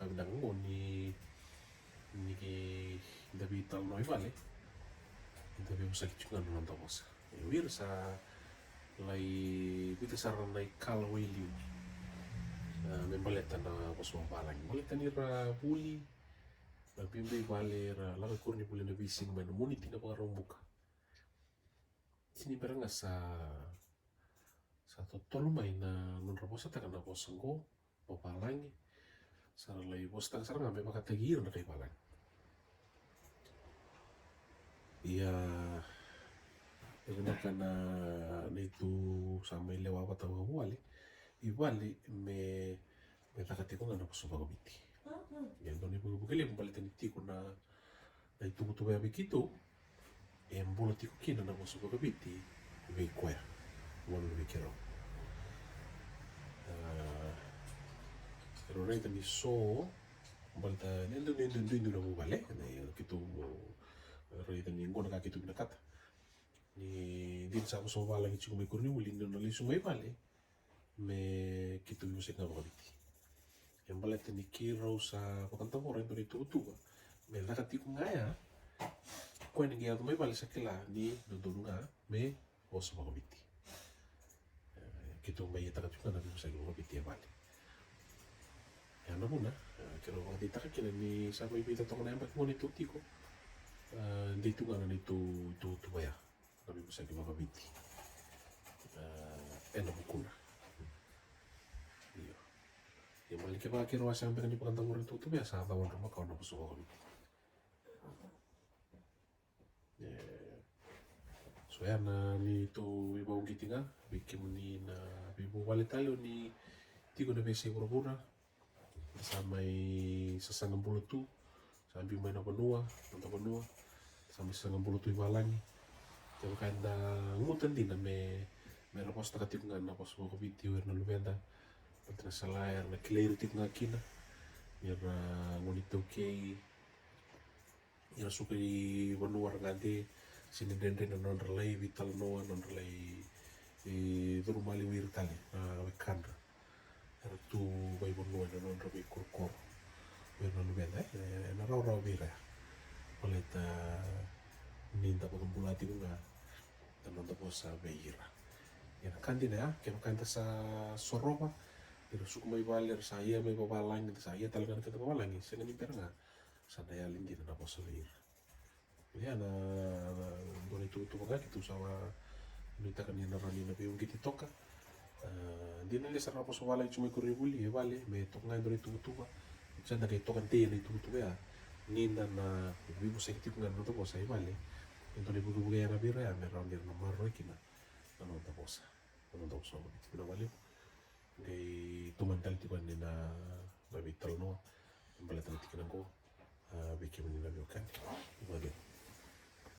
kabindang mo ni ki dabi tal no vale dabi usaki chunga no nanta bosa wir sa lai bita saran nai kala wili membaleta na boso balang baleta ni ra puli na pimbe vale ra la kurni puli na bising man muni tina pagarombuka sini beranga sa totolo mai na non raposa ta kana bosango papalangi sara lai bostang sarang ambe makatagir na kay palang iya kana na itu sama ile wapa tawa wale iwale me takatiko na boso bagabiti yan doni bugele mbalita ni tiko na itu butu ya begitu embolo tiko kina na boso bagabiti be kwaya wala be kero pero rei tani so balta nendo na bubale na kitu rei tani ngona ka kitu binakata ni din sa so bala ngi chiko me kurni ulindo na lisu mai bale me kitu yuse na bagabiti yang baleta ni kiro sa pakanta mo rin itu tuwa me nakati ko ngaya ko ni giya may bale sa kila ni dudun nga me boso bagabiti kitu may takat ko na sa bagabiti bale ya na muna kiro mga dita ka kina ni sa may bita to na yung mo ni tuti ko dito nga na nito tuwa ya nabi mo sa bagabiti na bukuna ya balik pa kiro asa ang pinag ipagandang mo rin tuto ya sa tawan rumah kau na puso ko so yan na ni to ibawang gitinga bikin mo ni na bibo wali tayo ni tigo na besi pura-pura sa may sasangang bulutu sabi may napanua sampai sasangang bulutu ibalangi kaya kanda ngutan din na may rapos na katipungan na pos ko video na lubenda pati na sa layar na clarity nga kina yara ngunito kay yara suka i manuar ngante sinidende na nonrelay vital noa nonrelay durumali wirtali na wekandra yara tu bay manuar na nonrelay kurkor yara lubenda na raw bira paleta ninta pagambulati ko nga tanong tapos sa bayira yara kandi na kaya kanta sa soroba pero suku may baler saya may babalang saya talaga kita babalang sa ganun pero nga sa dayalin din na po sa lir yan na doon ituto ka gitu sama nita kanina rani na yung kiti toka di na lesa na po sa walay chumay kuribuli vale may tok nga doon ituto ka sa na kay tokan tayo na ituto ka nina na bibo sa kitip nga no to po sa vale yung doon ibugay na bira may round din na maroy kina ano tapos so pinawali kay tumantal ti kan na babital no balatan ti kan ko bikin ni na kan